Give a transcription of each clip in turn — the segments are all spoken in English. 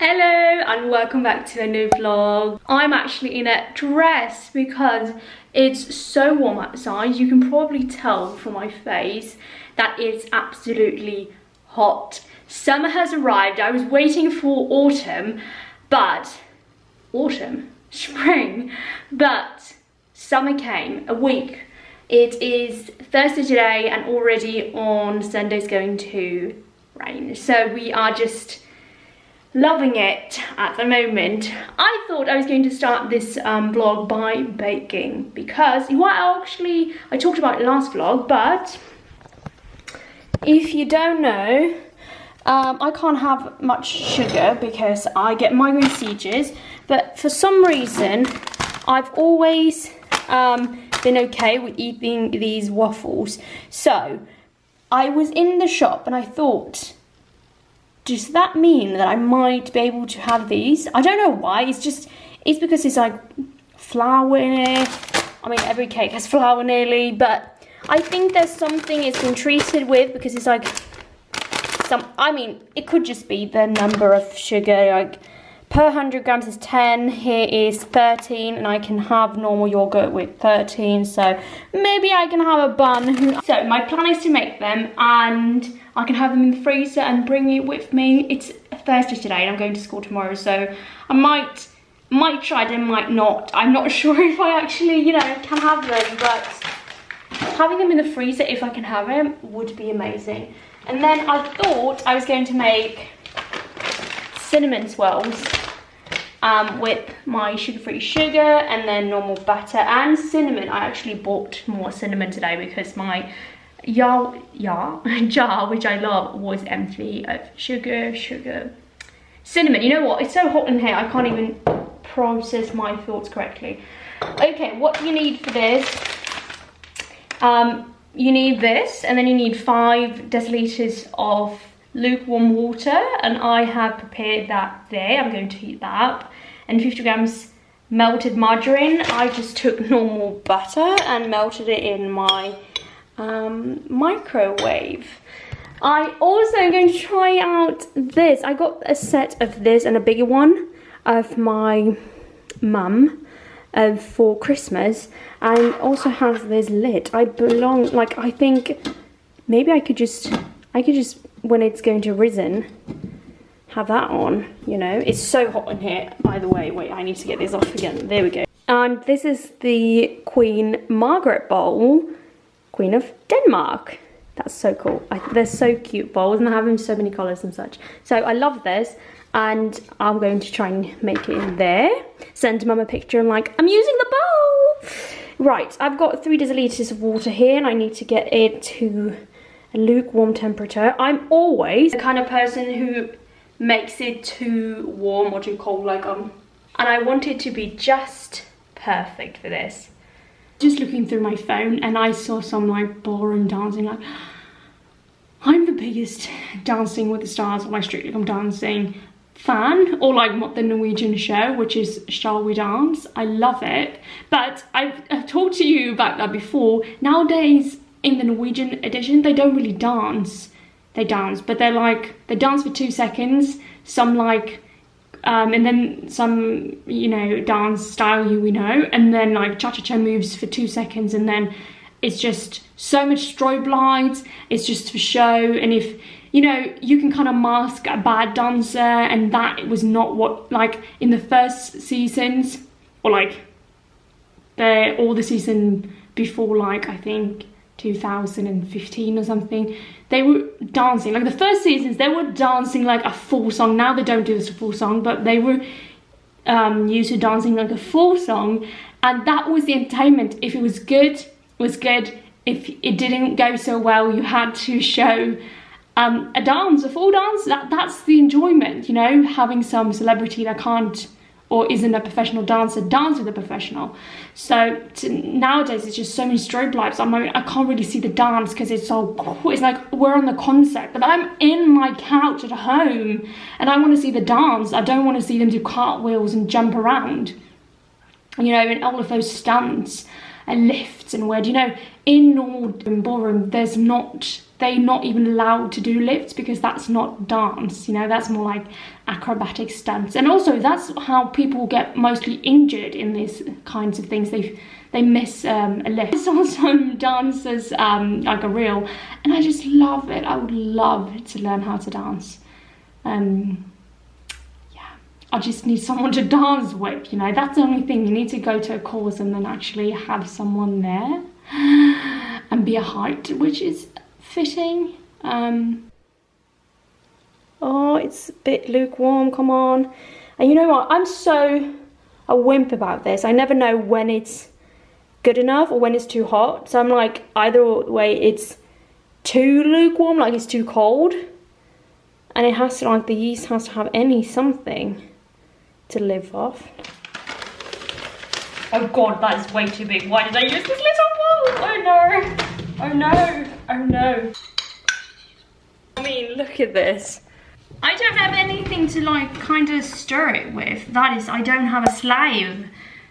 Hello and welcome back to a new vlog. I'm actually in a dress because it's so warm outside. You can probably tell from my face that it's absolutely hot. Summer has arrived. I was waiting for spring, but summer came a week. It is Thursday today and already on Sunday it's going to rain. So we are just loving it at the moment. I thought I was going to start this vlog by baking because I talked about it last vlog, but if you don't know, I can't have much sugar because I get migraine seizures, but for some reason I've always been okay with eating these waffles. So I was in the shop and I thought, does that mean that I might be able to have these? I don't know why. It's because it's like flour in it. I mean, every cake has flour nearly, but I think there's something it's been treated with because it's like it could just be the number of sugar. Like per 100 grams is 10, here is 13, and I can have normal yogurt with 13, so maybe I can have a bun. So my plan is to make them and I can have them in the freezer and bring it with me. It's Thursday today and I'm going to school tomorrow, so I might try them, might not. I'm not sure if I actually, can have them, but having them in the freezer, if I can have them, would be amazing. And then I thought I was going to make cinnamon swirls with my sugar-free sugar and then normal butter and cinnamon. I actually bought more cinnamon today because my jar, which I love, was empty of sugar, cinnamon. You know what? It's so hot in here, I can't even process my thoughts correctly. Okay, what do you need for this? You need this, and then you need 5 deciliters of lukewarm water, and I have prepared that there. I'm going to heat that up. And 50 grams melted margarine. I just took normal butter and melted it in my microwave. I also am going to try out this. I got a set of this and a bigger one of my mum for Christmas, and also has this lid. I think maybe I could just when it's going to risen, have that on, It's so hot in here, by the way. Wait, I need to get this off again. There we go. And this is the Queen Margaret bowl, Queen of Denmark. That's so cool. They're so cute bowls and they have them so many colors and such. So I love this, and I'm going to try and make it in there. Send mum a picture and I'm using the bowl. Right, I've got 3 deciliters of water here and I need to get it to a lukewarm temperature. I'm always the kind of person who makes it too warm or too cold, and I want it to be just perfect for this. Just looking through my phone and I saw some ballroom dancing. I'm the biggest Dancing with the Stars or Strictly Come Dancing fan, or the Norwegian show, which is Shall We Dance. I love it, but I've talked to you about that before. Nowadays in the Norwegian edition, they don't really dance. They dance, but they dance for 2 seconds. Some and then some, dance style and then cha-cha-cha moves for 2 seconds, and then it's just so much strobe lights. It's just for show, and if you can kind of mask a bad dancer, and that was not what in the first seasons, or all the season before, I think 2015 or something, they were dancing the first seasons. They were dancing a full song. Now they don't do this full song, but they were used to dancing a full song, and that was the entertainment. If it was good, it was good. If it didn't go so well, you had to show a full dance. That's the enjoyment, having some celebrity that can't or isn't a professional dancer dance with a professional. So nowadays it's just so many strobe lights. I can't really see the dance because it's so cool. It's we're on the concert, but I'm in my couch at home and I want to see the dance. I don't want to see them do cartwheels and jump around, and all of those stunts. lifts and weird, you know, in normal ballroom, they're not even allowed to do lifts because that's not dance, you know, that's more like acrobatic stunts. And also that's how people get mostly injured in these kinds of things. They miss a lift. I saw some dancers like a reel, and I just love it. I would love to learn how to dance. I just need someone to dance with, you know, that's the only thing. You need to go to a course and then actually have someone there and be a height, which is fitting. Oh, it's a bit lukewarm, come on. And you know what, I'm so a wimp about this. I never know when it's good enough or when it's too hot. So I'm like, either way, it's too lukewarm, like it's too cold. And it has to, like, the yeast has to have something to live off. Oh god, that is way too big. Why did I use this little bowl? Oh no. Oh no. Oh no. I mean, look at this. I don't have anything to like kind of stir it with. That is, I don't have a slave.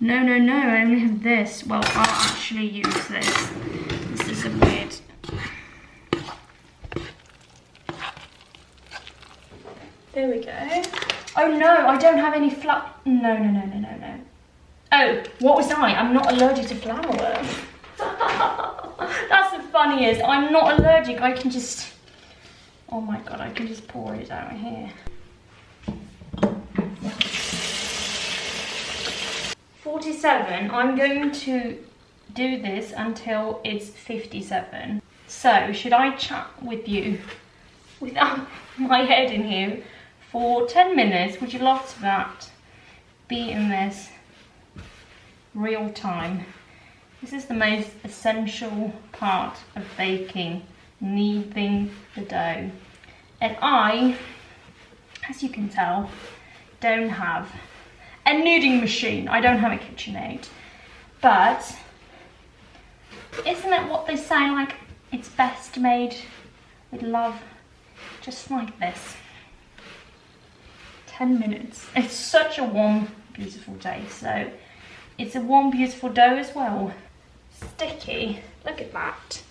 No, no, no, I only have this. Well, I'll actually use this. This is a weird... There we go. Oh no, I don't have any flour. No, no, no, no, no, no. Oh, what was I? I'm not allergic to flour. That's the funniest. I'm not allergic. I can just... Oh my god, I can just pour it out here. 47. I'm going to do this until it's 57. So, should I chat with you without my head in here for 10 minutes? Would you love to that? Be in this real time. This is the most essential part of baking, kneading the dough. And I, as you can tell, don't have a kneading machine. I don't have a KitchenAid. But isn't it what they say, like, it's best made with love, just like this. 10 minutes. It's such a warm, beautiful day, so it's a warm, beautiful dough as well. Sticky, look at that.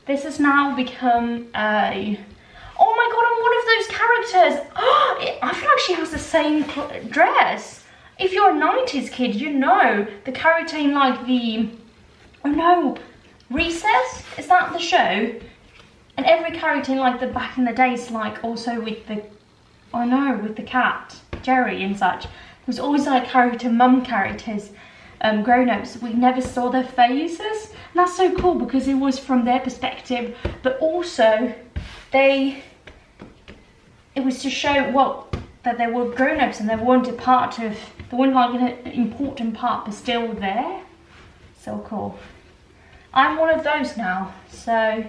This has now become a... Oh my god, I'm one of those characters. Oh, I feel like she has the same dress. If you're a 90s kid, you know the character in like the... Oh no, Recess? Is that the show? And every character in like the back in the days, like also with the... Oh no, with the cat, Jerry and such. There was always like mum characters, grown-ups. We never saw their faces. And that's so cool because it was from their perspective, but also it was to show, well, that they were grown-ups and they weren't like an important part, but still there. So cool. I'm one of those now, so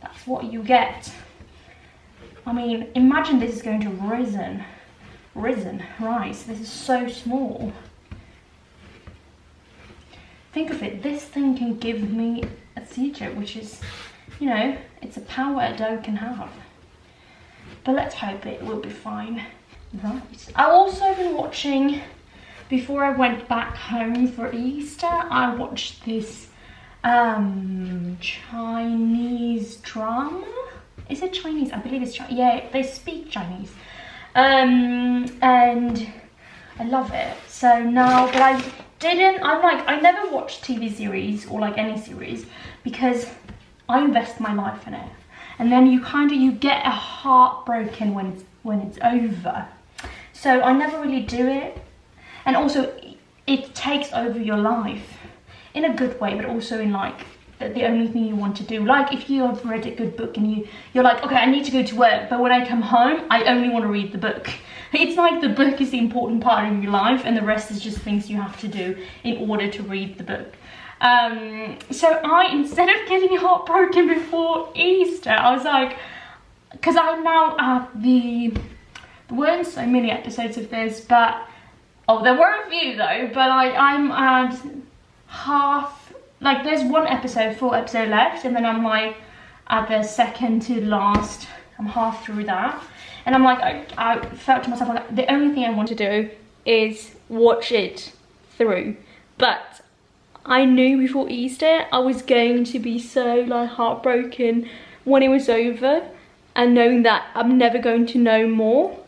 that's what you get. I mean, imagine this is going to risen rice. This is so small. Think of it, this thing can give me a seizure, which is, you know, it's a power a dough can have. But let's hope it will be fine. Right. I've also been watching, before I went back home for Easter, I watched this Chinese drama. Is it Chinese? I believe it's Chinese. Yeah, they speak Chinese. And I love it. So now, but I never watch TV series or like any series because I invest my life in it. And then you get a heartbroken when it's over. So I never really do it. And also it takes over your life in a good way, but also in like the only thing you want to do. Like if you have read a good book and you're like, okay, I need to go to work, but when I come home, I only want to read the book. It's like the book is the important part of your life and the rest is just things you have to do in order to read the book. So instead of getting heartbroken before Easter, I was like, because I'm now at there weren't so many episodes of this, but, oh, there were a few though, but I'm at half, like there's full episode left, and then I'm like at the second to last, I'm half through that, and I'm like, I felt to myself like the only thing I want to do is watch it through, but I knew before Easter I was going to be so like heartbroken when it was over, and knowing that I'm never going to know more.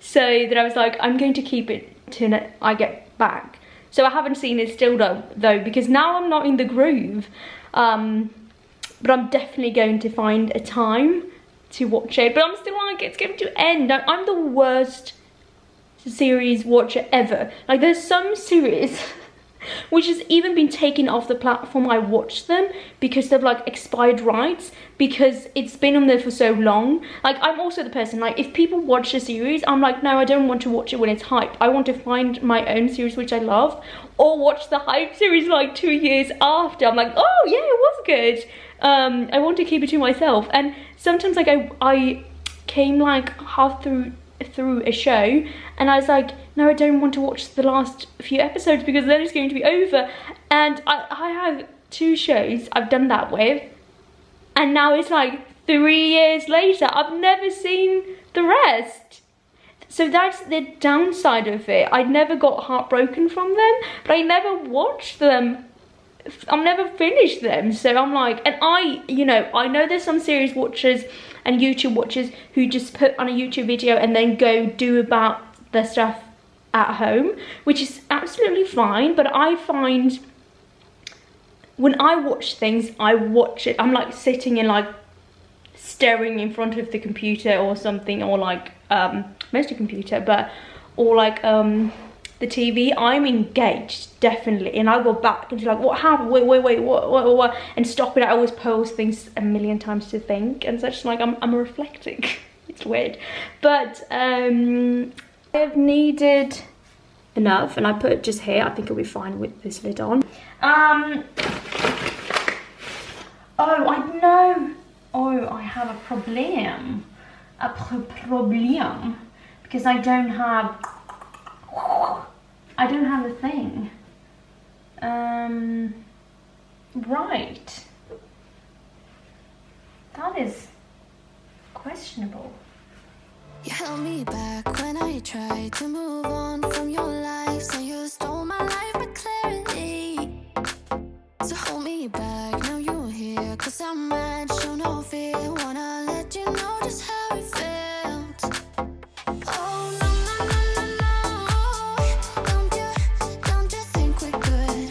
So that I was like, I'm going to keep it till I get back. So I haven't seen it still though, because now I'm not in the groove. But I'm definitely going to find a time to watch it. But I'm still like, it's going to end. I'm the worst series watcher ever. Like, there's some series which has even been taken off the platform I watch them because they've like expired rights, because it's been on there for so long. Like, I'm also the person, like, if people watch a series, I'm like, no, I don't want to watch it when it's hype. I want to find my own series which I love, or watch the hype series like 2 years after. I'm like, oh yeah, it was good. I want to keep it to myself. And sometimes like I came like half through a show and I was like, no, I don't want to watch the last few episodes because then it's going to be over. And I have 2 shows I've done that with, and now it's like 3 years later, I've never seen the rest. So that's the downside of it. I never got heartbroken from them, but I never watched them. I've never finished them. So I'm like, and you know, I know there's some series watchers and YouTube watchers who just put on a YouTube video and then go do about their stuff at home, which is absolutely fine. But I find when I watch things, I watch it, I'm like sitting and like staring in front of the computer or something, or like mostly computer, but or like the TV, I'm engaged, definitely. And I'll go back and be like, what happened? Wait, what? And stop it. I always pause things a million times to think. And such, like, I'm reflecting. It's weird. But I've needed enough, and I put it just here. I think it'll be fine with this lid on. Oh, I know. Oh, I have a problem. Because I don't have a thing. Right. That is questionable. You held me back when I tried to move on from your life. So you stole my life with clarity. So hold me back, now you're here. 'Cause I'm mad, show no fear. Wanna let you know just how it felt. Oh no, no, no, no, no. Don't you think we're good?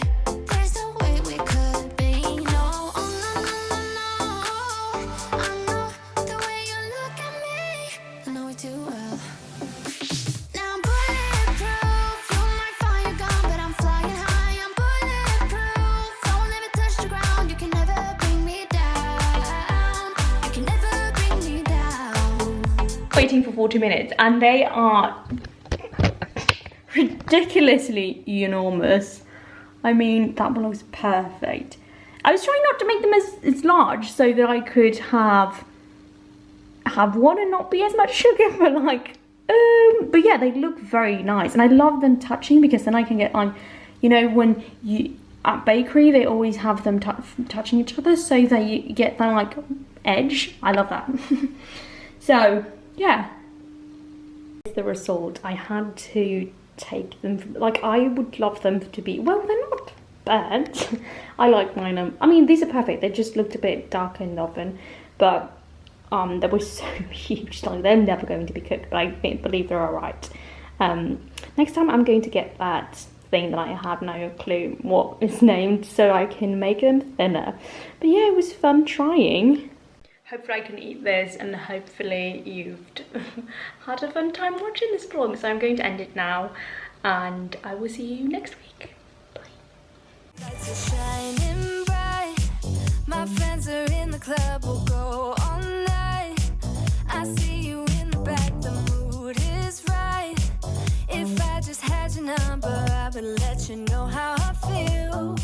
There's no way we could be. No, oh no, no, no, no. I know the way you look at me, I know it too well. Now I'm bulletproof. You might find you're gone, but I'm flying high. I'm bulletproof. Don't ever touch the ground. You can never bring me down. You can never bring me down. Waiting for 40 minutes, and they are ridiculously enormous. I mean, that one was perfect. I was trying not to make them as large so that I could have one and not be as much sugar, but like, but yeah, they look very nice, and I love them touching because then I can get on, you know, when you at bakery they always have them touching each other so that you get that like edge. I love that. So yeah, the result. I had to take them from, like, I would love them to be, well, they're not bad. I like mine. I mean, these are perfect. They just looked a bit darker in the oven, but they were so huge, like they're never going to be cooked, but I believe they're all right. Next time I'm going to get that thing that I have no clue what it's named, so I can make them thinner. But yeah, it was fun trying. Hopefully I can eat this, and hopefully you've had a fun time watching this vlog. So I'm going to end it now, and I will see you next week. Bye. Lights are shining bright. My friends are in the club. We'll go all night. I see you in the back. The mood is right. If I just had your number, I would let you know how I feel.